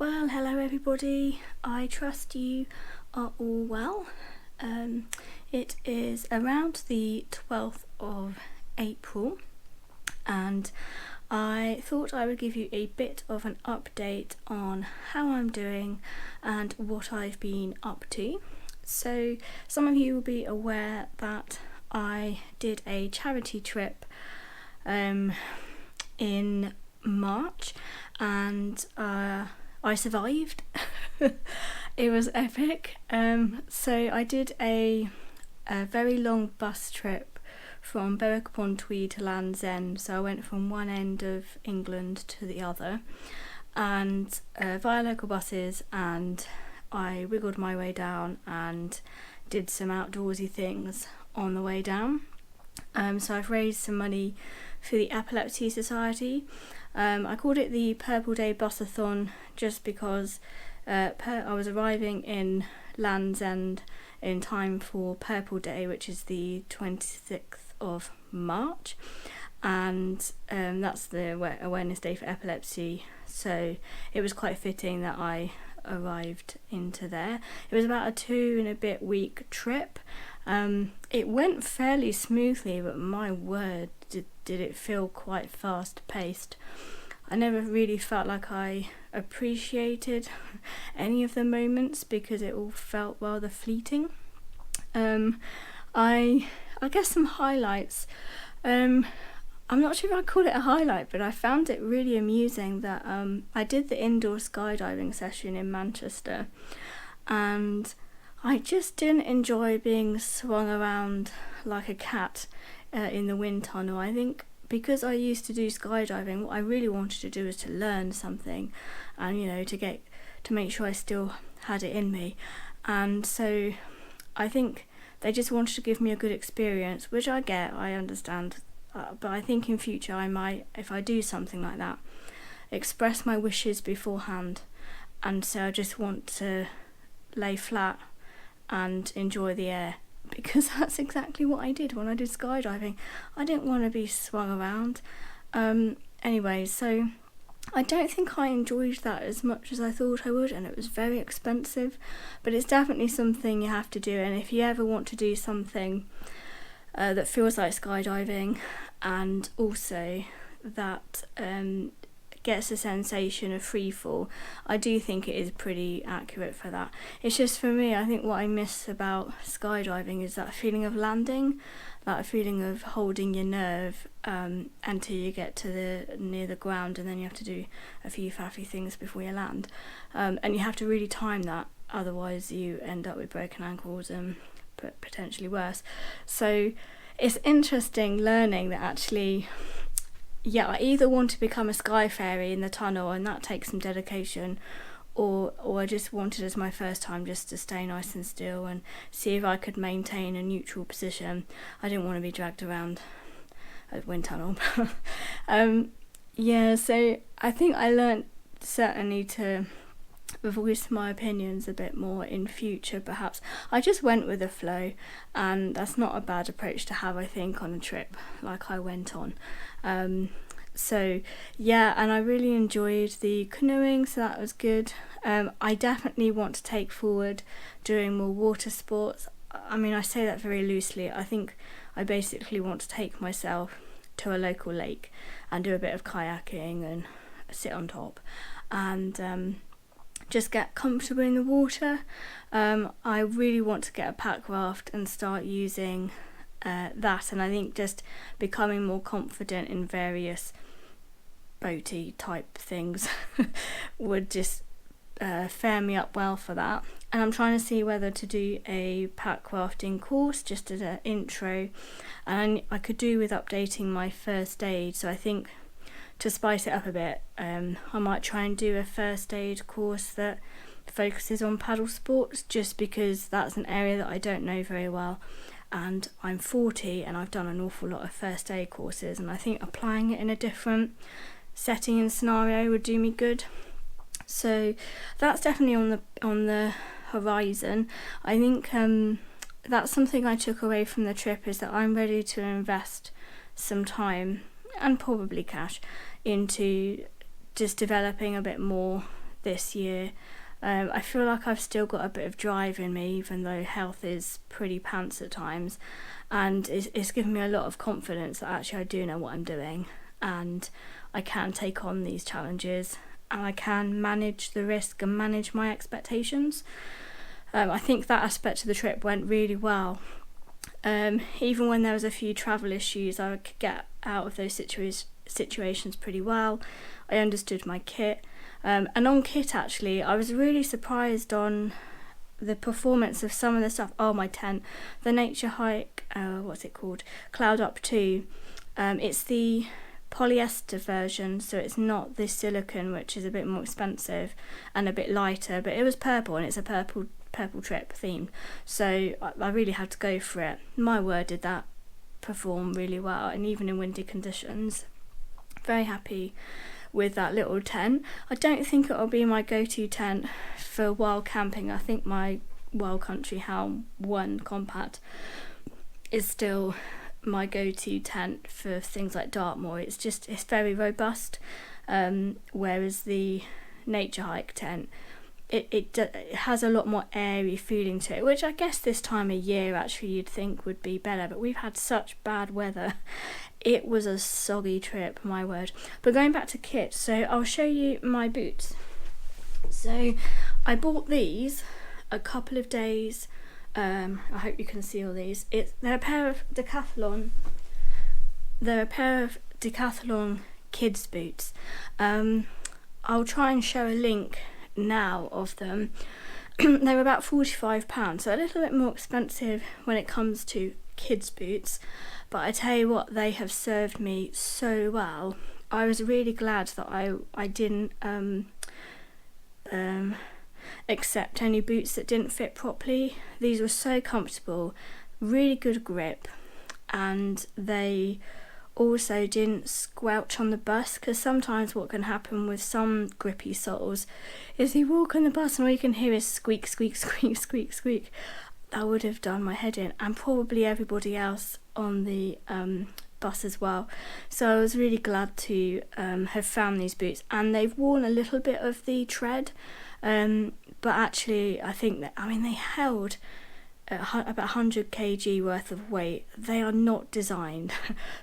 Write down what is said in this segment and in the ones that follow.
Well, hello everybody. I trust you are all well. It is around the 12th of April and I thought I would give you a bit of an update on how I'm doing and what I've been up to. So some of you will be aware that I did a charity trip in March and I survived. It was epic. So I did a very long bus trip from Berwick-Upon-Tweed to Land's End. So I went from one end of England to the other, and via local buses, and I wiggled my way down and did some outdoorsy things on the way down. So I've raised some money for the Epilepsy Society. I called it the Purple Day Busathon just because I was arriving in Land's End in time for Purple Day, which is the 26th of March, and that's the Awareness Day for Epilepsy, so it was quite fitting that I arrived into there. It was about a 2.5 week trip. It went fairly smoothly, but my word, did it feel quite fast paced. I never really felt like I appreciated any of the moments because it all felt rather fleeting. I guess some highlights. I'm not sure if I'd call it a highlight, but I found it really amusing that I did the indoor skydiving session in Manchester, and I just didn't enjoy being swung around like a cat in the wind tunnel. I think because I used to do skydiving, what I really wanted to do was to learn something, and to make sure I still had it in me. And so I think they just wanted to give me a good experience, which I understand. But I think in future I might, if I do something like that, express my wishes beforehand. And so I just want to lay flat and enjoy the air, because that's exactly what I did when I did skydiving. I didn't want to be swung around. Anyway, so I don't think I enjoyed that as much as I thought I would, and it was very expensive, but it's definitely something you have to do. And if you ever want to do something that feels like skydiving, and also that gets a sensation of free fall, I do think it is pretty accurate for that. It's just, for me, I think what I miss about skydiving is that feeling of landing, that feeling of holding your nerve until you get to near the ground, and then you have to do a few faffy things before you land, and you have to really time that, otherwise you end up with broken ankles and potentially worse. So it's interesting learning that actually, I either want to become a sky fairy in the tunnel, and that takes some dedication, or I just wanted, as my first time, just to stay nice and still and see if I could maintain a neutral position. I didn't want to be dragged around a wind tunnel. So I think I learnt certainly to voice my opinions a bit more in future, perhaps. I just went with the flow, and that's not a bad approach to have, I think, on a trip like I went on. And I really enjoyed the canoeing, so that was good. I definitely want to take forward doing more water sports. I mean, I say that very loosely. I think I basically want to take myself to a local lake and do a bit of kayaking and sit on top and just get comfortable in the water. I really want to get a pack raft and start using that, and I think just becoming more confident in various boaty type things would just fare me up well for that. And I'm trying to see whether to do a pack rafting course just as an intro, and I could do with updating my first aid. So I think to spice it up a bit, I might try and do a first aid course that focuses on paddle sports, just because that's an area that I don't know very well, and I'm 40 and I've done an awful lot of first aid courses, and I think applying it in a different setting and scenario would do me good. So that's definitely on the horizon. I think that's something I took away from the trip, is that I'm ready to invest some time and probably cash into just developing a bit more this year. I feel like I've still got a bit of drive in me, even though health is pretty pants at times, and it's given me a lot of confidence that actually I do know what I'm doing, and I can take on these challenges, and I can manage the risk and manage my expectations. I think that aspect of the trip went really well. Even when there was a few travel issues, I could get out of those situations pretty well. I understood my kit. And on kit, actually, I was really surprised on the performance of some of the stuff. Oh, my tent, the Nature Hike, what's it called? Cloud Up 2. It's the polyester version, so it's not the silicone, which is a bit more expensive and a bit lighter, but it was purple, and it's a purple trip theme, so I really had to go for it. My word, did that perform really well, and even in windy conditions. Very happy with that little tent. I don't think it'll be my go-to tent for wild camping. I think my Wild Country Helm 1 Compact is still my go-to tent for things like Dartmoor. It's very robust, whereas the Nature Hike tent, it has a lot more airy feeling to it, which I guess this time of year actually you'd think would be better, but we've had such bad weather. It was a soggy trip, my word. But going back to kit, so I'll show you my boots. So I bought these a couple of days, I hope you can see all these. They're a pair of Decathlon kids boots. I'll try and show a link now of them. They were about £45, so a little bit more expensive when it comes to kids boots, but I tell you what, they have served me so well. I was really glad that I didn't accept any boots that didn't fit properly. These were so comfortable, really good grip, and they also didn't squelch on the bus, because sometimes what can happen with some grippy soles is you walk on the bus and all you can hear is squeak, squeak, squeak, squeak, squeak. That would have done my head in, and probably everybody else on the bus as well. So I was really glad to have found these boots, and they've worn a little bit of the tread, but actually I think that, they held about 100 kg worth of weight. They are not designed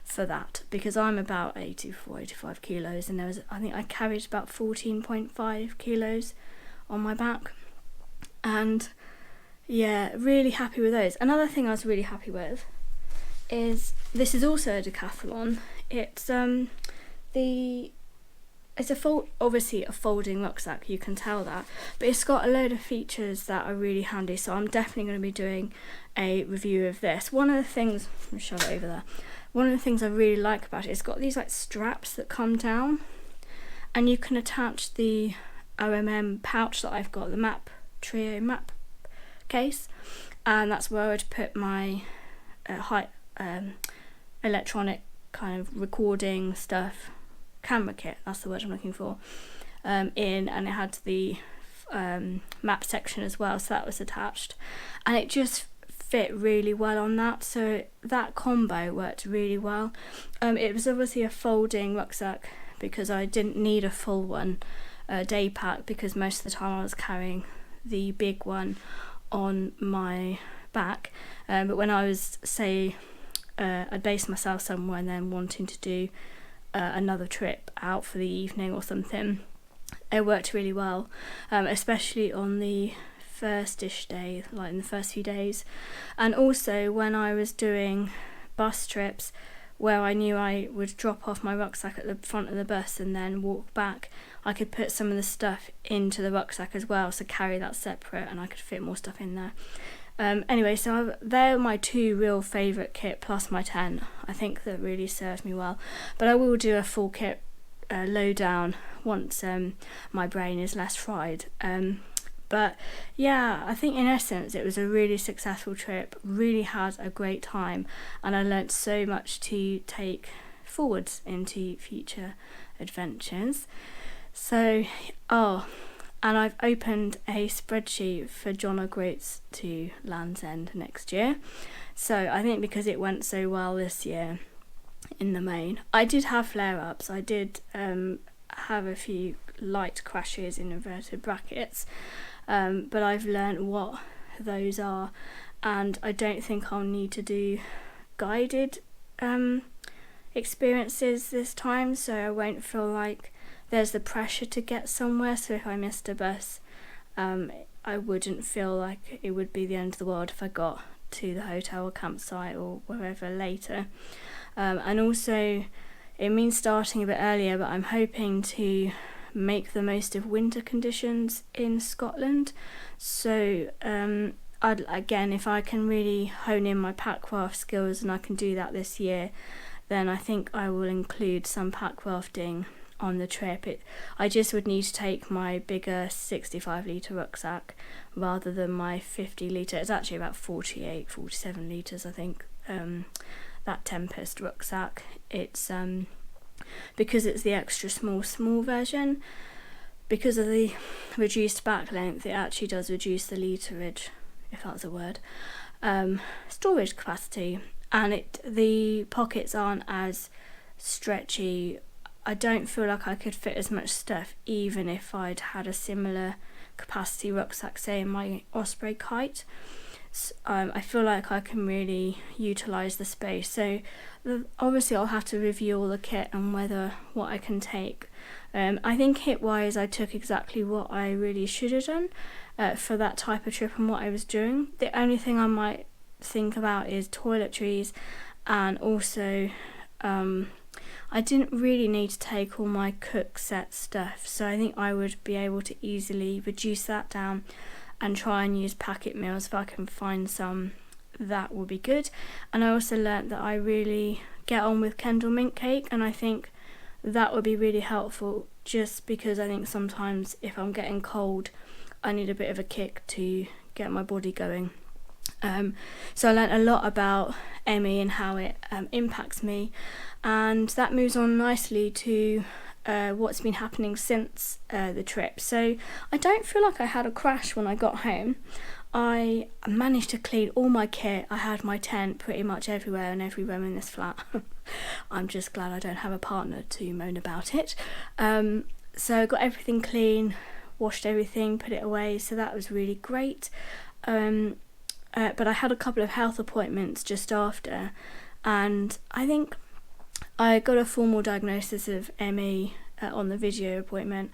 for that, because I'm about 85 kilos, and I think I carried about 14.5 kilos on my back, and yeah, really happy with those. Another thing I was really happy with is, this is also a Decathlon. It's obviously a folding rucksack, you can tell that, but it's got a load of features that are really handy, so I'm definitely going to be doing a review of this. One of the things, let me shove it over there, one of the things I really like about it, it's got these like straps that come down, and you can attach the OMM pouch that I've got, the Trio map case, and that's where I would put my electronic kind of recording stuff, camera kit, that's the word I'm looking for, and it had the map section as well, so that was attached, and it just fit really well on that, so that combo worked really well. It was obviously a folding rucksack because I didn't need a full one, day pack, because most of the time I was carrying the big one on my back, but when I was, say, I'd base myself somewhere and then wanting to do another trip out for the evening or something, it worked really well, especially on the first-ish day, like in the first few days, and also when I was doing bus trips where I knew I would drop off my rucksack at the front of the bus and then walk back, I could put some of the stuff into the rucksack as well, so carry that separate, and I could fit more stuff in there. Anyway, so they're my two real favourite kit, plus my tent. I think that really served me well, but I will do a full kit lowdown once my brain is less fried. But yeah, I think in essence it was a really successful trip, really had a great time, and I learnt so much to take forwards into future adventures. So, and I've opened a spreadsheet for John O'Groats to Land's End next year. So I think because it went so well this year in the main, I did have flare-ups. I did have a few light crashes in inverted brackets, but I've learnt what those are, and I don't think I'll need to do guided experiences this time, so I won't feel like there's the pressure to get somewhere. So if I missed a bus, I wouldn't feel like it would be the end of the world if I got to the hotel or campsite or wherever later. And also it means starting a bit earlier, but I'm hoping to make the most of winter conditions in Scotland. So again, if I can really hone in my packcraft skills, and I can do that this year, then I think I will include some pack-rafting on the trip. I just would need to take my bigger 65 litre rucksack rather than my 50 litre. It's actually about 47 litres, I think, that Tempest rucksack. It's because it's the extra small version, because of the reduced back length, it actually does reduce the literage, if that's a word, storage capacity, and the pockets aren't as stretchy. I don't feel like I could fit as much stuff even if I'd had a similar capacity rucksack, say in my Osprey Kite. I feel like I can really utilise the space. So obviously I'll have to review all the kit and what I can take. I think hit wise I took exactly what I really should have done for that type of trip and what I was doing. The only thing I might think about is toiletries, and also I didn't really need to take all my cook set stuff, so I think I would be able to easily reduce that down and try and use packet meals if I can find some. That will be good. And I also learnt that I really get on with Kendal mint cake, and I think that would be really helpful, just because I think sometimes if I'm getting cold I need a bit of a kick to get my body going. So I learnt a lot about ME and how it impacts me, and that moves on nicely to what's been happening since the trip. So I don't feel like I had a crash when I got home. I managed to clean all my kit. I had my tent pretty much everywhere and every room in this flat. I'm just glad I don't have a partner to moan about it. So I got everything clean, washed everything, put it away, so that was really great. But I had a couple of health appointments just after, and I think I got a formal diagnosis of ME on the video appointment,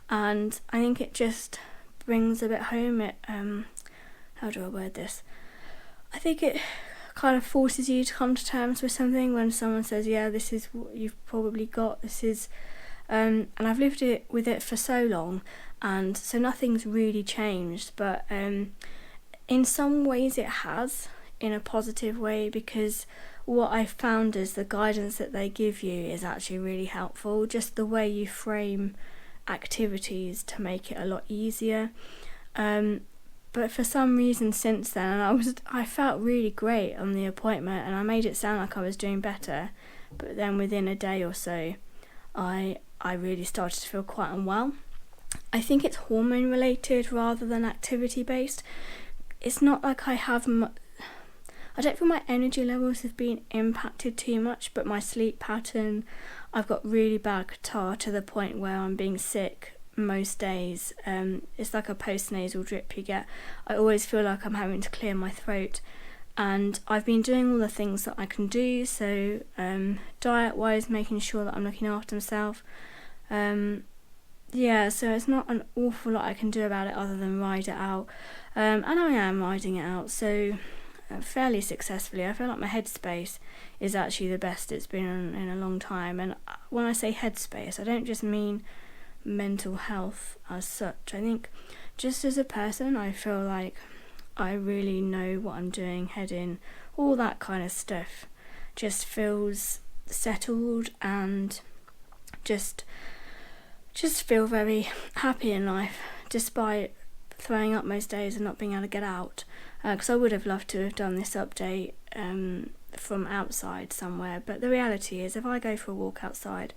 and I think it just brings a bit home. How do I word this? I think it kind of forces you to come to terms with something when someone says, yeah, this is what you've probably got, this is, and I've lived with it for so long, and so nothing's really changed, but in some ways it has, in a positive way, because what I've found is the guidance that they give you is actually really helpful, just the way you frame activities to make it a lot easier. But for some reason since then, I felt really great on the appointment, and I made it sound like I was doing better, but then within a day or so I really started to feel quite unwell. I think it's hormone related rather than activity based. It's not like I don't feel my energy levels have been impacted too much, but my sleep pattern, I've got really bad catarrh to the point where I'm being sick most days. It's like a post-nasal drip you get. I always feel like I'm having to clear my throat, and I've been doing all the things that I can do, so diet-wise, making sure that I'm looking after myself. So it's not an awful lot I can do about it other than ride it out, and I am riding it out, so fairly successfully. I feel like my headspace is actually the best it's been in a long time, and when I say headspace, I don't just mean mental health as such. I think just as a person, I feel like I really know what I'm doing, heading, all that kind of stuff just feels settled, and just feel very happy in life, despite throwing up most days and not being able to get out, because I would have loved to have done this update from outside somewhere, but the reality is if I go for a walk outside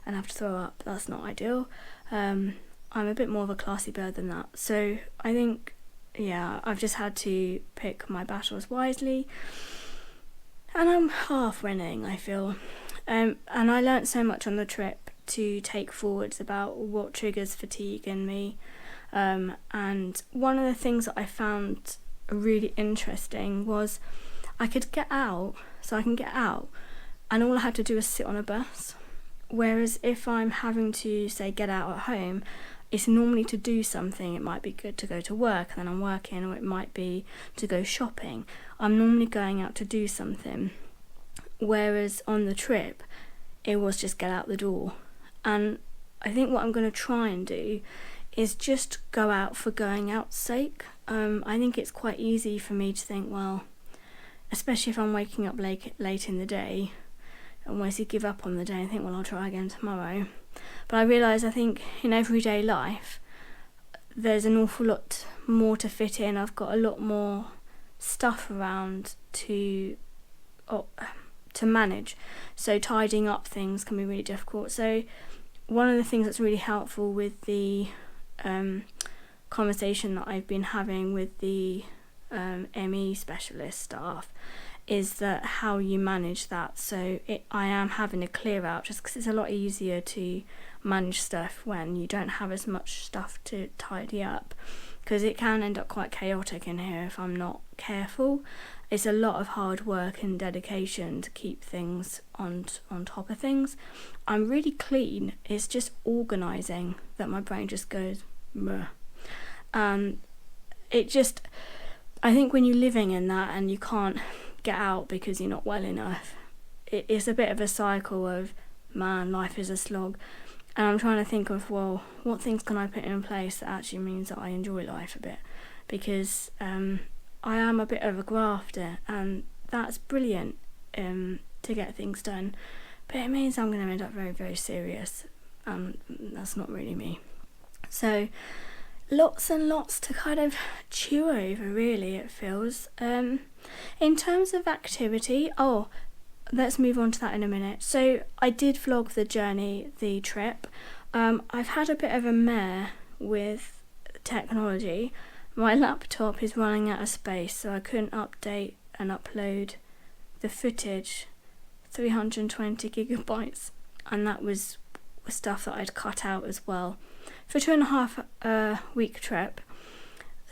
and have to throw up, that's not ideal. I'm a bit more of a classy bird than that, so I think, yeah, I've just had to pick my battles wisely, and I'm half winning, I feel. And I learnt so much on the trip to take forwards about what triggers fatigue in me. And one of the things that I found really interesting was I could get out, so I can get out, and all I had to do was sit on a bus. Whereas if I'm having to, say, get out at home, it's normally to do something. It might be good to go to work and then I'm working, or it might be to go shopping. I'm normally going out to do something. Whereas on the trip, it was just get out the door. And I think what I'm going to try and do is just go out for going out's sake. I think it's quite easy for me to think, well, especially if I'm waking up late in the day, almost you give up on the day and think, well, I'll try again tomorrow. But I realise, I think in everyday life, there's an awful lot more to fit in. I've got a lot more stuff around to manage. So tidying up things can be really difficult. So one of the things that's really helpful with the conversation that I've been having with the ME specialist staff is that how you manage that. So I am having a clear out, just because it's a lot easier to manage stuff when you don't have as much stuff to tidy up, because it can end up quite chaotic in here if I'm not careful. It's a lot of hard work and dedication to keep things on top of things. I'm really clean, it's just organising that my brain just goes meh. I think when you're living in that and you can't get out because you're not well enough, it's a bit of a cycle of, man, life is a slog. And I'm trying to think of, well, what things can I put in place that actually means that I enjoy life a bit, because I am a bit of a grafter, and that's brilliant to get things done, but it means I'm going to end up very, very serious, and that's not really me. So lots and lots to kind of chew over, really, it feels. In terms of activity, let's move on to that in a minute. So I did vlog the journey, the trip. I've had a bit of a mare with technology. My laptop is running out of space, so I couldn't update and upload the footage, 320 gigabytes, and that was stuff that I'd cut out as well. For 2.5 week trip,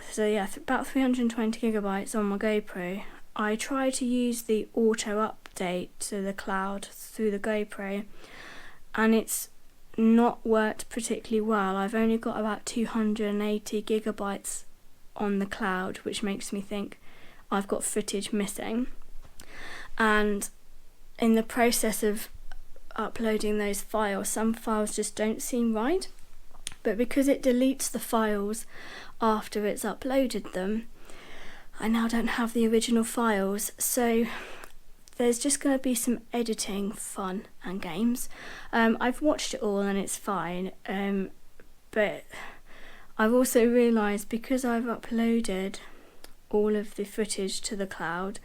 so yeah, about 320 gigabytes on my GoPro. I tried to use the auto update to the cloud through the GoPro, and it's not worked particularly well. I've only got about 280 gigabytes on the cloud, which makes me think I've got footage missing. And in the process of uploading those files, some files just don't seem right. But because it deletes the files after it's uploaded them, I now don't have the original files. So there's just going to be some editing fun and games. I've watched it all and it's fine. But I've also realised, because I've uploaded all of the footage to the cloud,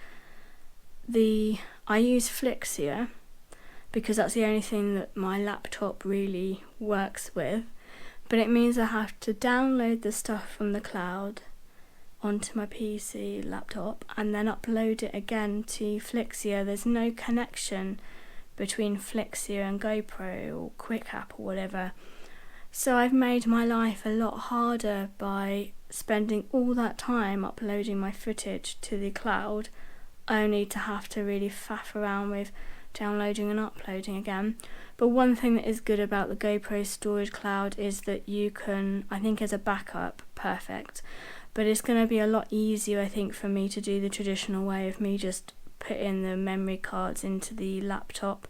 I use Flixia, because that's the only thing that my laptop really works with. But it means I have to download the stuff from the cloud onto my PC laptop and then upload it again to Flixia. There's no connection between Flixia and GoPro or QuickApp or whatever. So I've made my life a lot harder by spending all that time uploading my footage to the cloud, only to have to really faff around with downloading and uploading again. But one thing that is good about the GoPro storage cloud is that you can, I think as a backup, perfect. But it's going to be a lot easier, I think, for me to do the traditional way of me just putting the memory cards into the laptop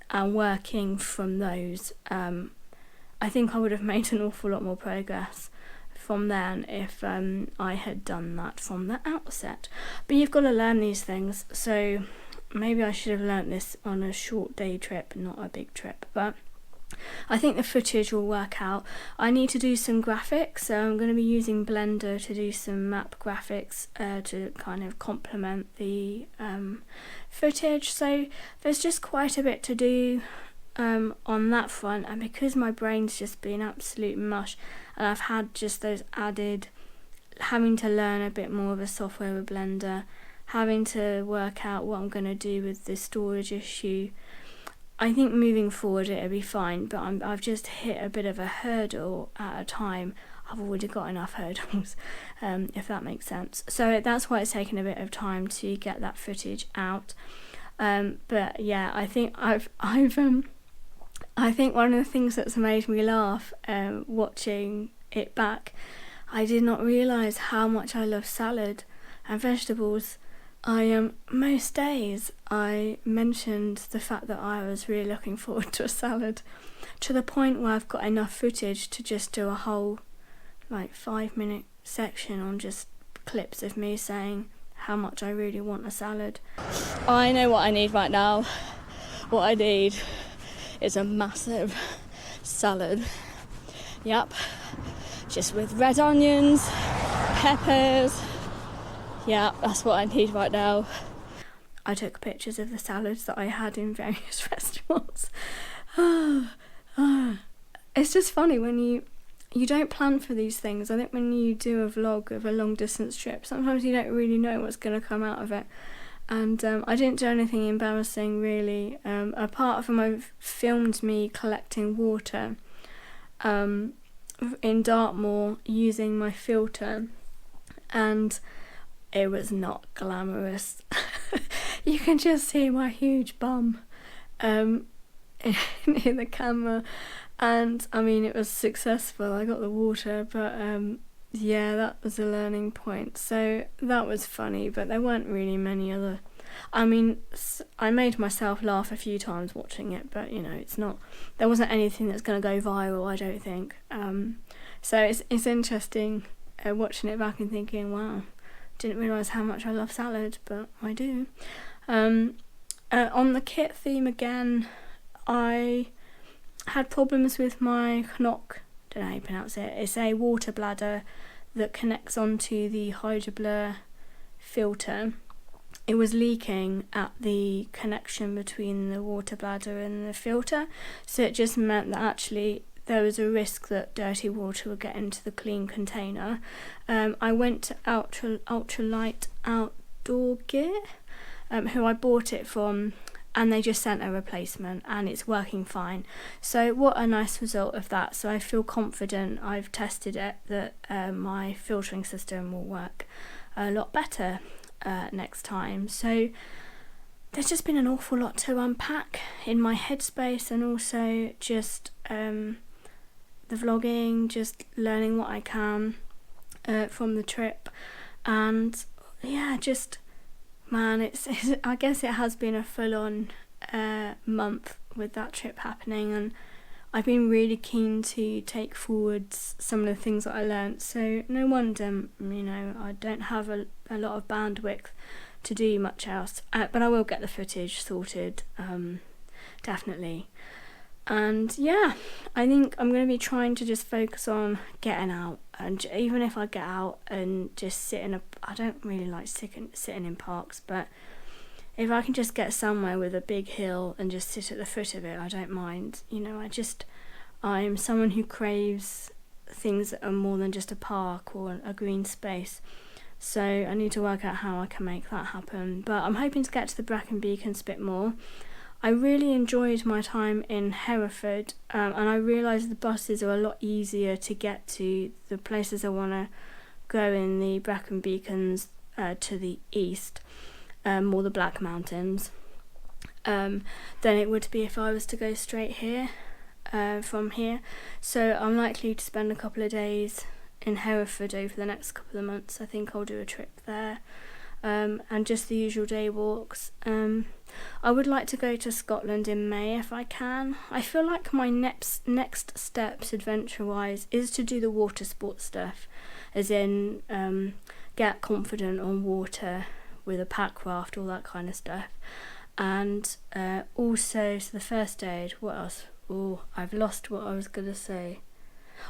and working from those. I think I would have made an awful lot more progress from then if I had done that from the outset. But you've got to learn these things, so maybe I should have learnt this on a short day trip, not a big trip. But I think the footage will work out. I need to do some graphics, so I'm going to be using Blender to do some map graphics to kind of complement the footage. So there's just quite a bit to do on that front, and because my brain's just been absolute mush and I've had just those added having to learn a bit more of a software with Blender, having to work out what I'm going to do with the storage issue, I think moving forward it'll be fine, but I've just hit a bit of a hurdle at a time. I've already got enough hurdles, if that makes sense. So that's why it's taken a bit of time to get that footage out. But yeah, I think I think one of the things that's made me laugh watching it back, I did not realise how much I love salad and vegetables. Most days I mentioned the fact that I was really looking forward to a salad, to the point where I've got enough footage to just do a whole 5-minute section on just clips of me saying how much I really want a salad. I know what I need right now. What I need is a massive salad. Yep, just with red onions, peppers. Yeah, that's what I need right now. I took pictures of the salads that I had in various restaurants. It's just funny when you don't plan for these things. I think when you do a vlog of a long distance trip, sometimes you don't really know what's going to come out of it. And I didn't do anything embarrassing really, apart from I've filmed me collecting water in Dartmoor using my filter, and it was not glamorous. You can just see my huge bum in the camera, and I mean it was successful. I got the water, but yeah, that was a learning point. So that was funny, but there weren't really many other. I mean, I made myself laugh a few times watching it, but it's not. There wasn't anything that's going to go viral, I don't think. So it's interesting watching it back and thinking, wow. Didn't realise how much I love salad, but I do. On the kit theme again, I had problems with my knock, don't know how you pronounce it. It's a water bladder that connects onto the hydroblur filter. It was leaking at the connection between the water bladder and the filter, so it just meant that actually there was a risk that dirty water would get into the clean container. I went to Ultralight Outdoor Gear, who I bought it from, and they just sent a replacement, and it's working fine. So what a nice result of that. So I feel confident, I've tested it, that my filtering system will work a lot better next time. So there's just been an awful lot to unpack in my headspace, and also just the vlogging, just learning what I can from the trip, and yeah, just it's I guess it has been a full-on month with that trip happening, and I've been really keen to take forward some of the things that I learnt. So no wonder I don't have a lot of bandwidth to do much else, but I will get the footage sorted, definitely. And yeah, I think I'm going to be trying to just focus on getting out, and even if I get out and just I don't really like sitting in parks, but if I can just get somewhere with a big hill and just sit at the foot of it, I don't mind. I'm someone who craves things that are more than just a park or a green space. So I need to work out how I can make that happen. But I'm hoping to get to the Brecon Beacons a bit more. I really enjoyed my time in Hereford, and I realised the buses are a lot easier to get to the places I want to go in the Brecon Beacons to the east, or the Black Mountains, than it would be if I was to go straight here, from here. So I'm likely to spend a couple of days in Hereford over the next couple of months. I think I'll do a trip there, and just the usual day walks. I would like to go to Scotland in May if I can. I feel like my next steps adventure-wise is to do the water sports stuff, as in get confident on water with a pack raft, all that kind of stuff. And also, so the first aid, what else? Oh, I've lost what I was going to say.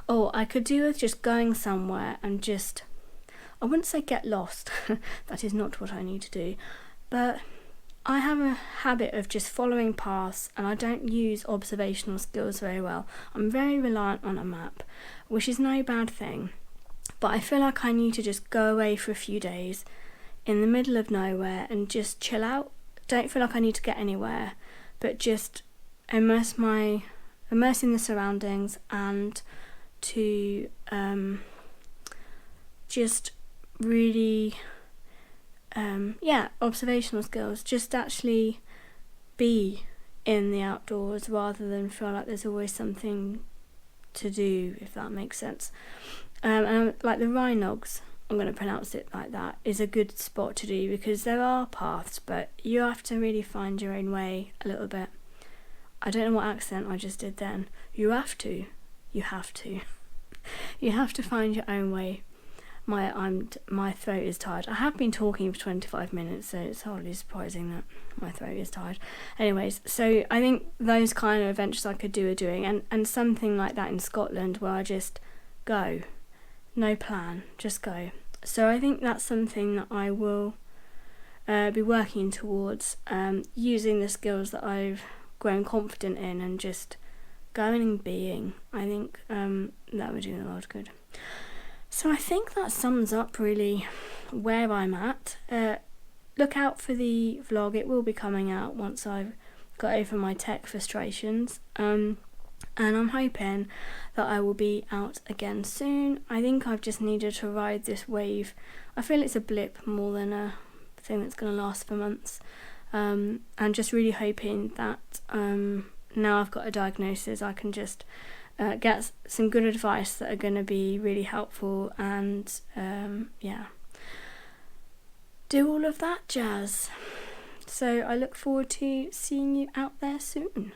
Oh, I could do with just going somewhere and just, I wouldn't say get lost, that is not what I need to do, but I have a habit of just following paths, and I don't use observational skills very well. I'm very reliant on a map, which is no bad thing, but I feel like I need to just go away for a few days in the middle of nowhere and just chill out. Don't feel like I need to get anywhere, but just immerse in the surroundings, and to just really observational skills, just actually be in the outdoors rather than feel like there's always something to do, if that makes sense. And like the Rhinogs, I'm going to pronounce it like that, is a good spot to do, because there are paths, but you have to really find your own way a little bit. I don't know what accent I just did then. You have to you have to find your own way. My throat is tired. I have been talking for 25 minutes, so it's hardly surprising that my throat is tired. Anyways, so I think those kind of adventures I could do are doing, and something like that in Scotland where I just go, no plan, just go. So I think that's something that I will be working towards, using the skills that I've grown confident in and just going and being. I think that would do the world good. So I think that sums up really where I'm at. Look out for the vlog. It will be coming out once I've got over my tech frustrations. And I'm hoping that I will be out again soon. I think I've just needed to ride this wave. I feel it's a blip more than a thing that's going to last for months. And just really hoping that now I've got a diagnosis, I can just get some good advice that are going to be really helpful, and do all of that jazz. So I look forward to seeing you out there soon.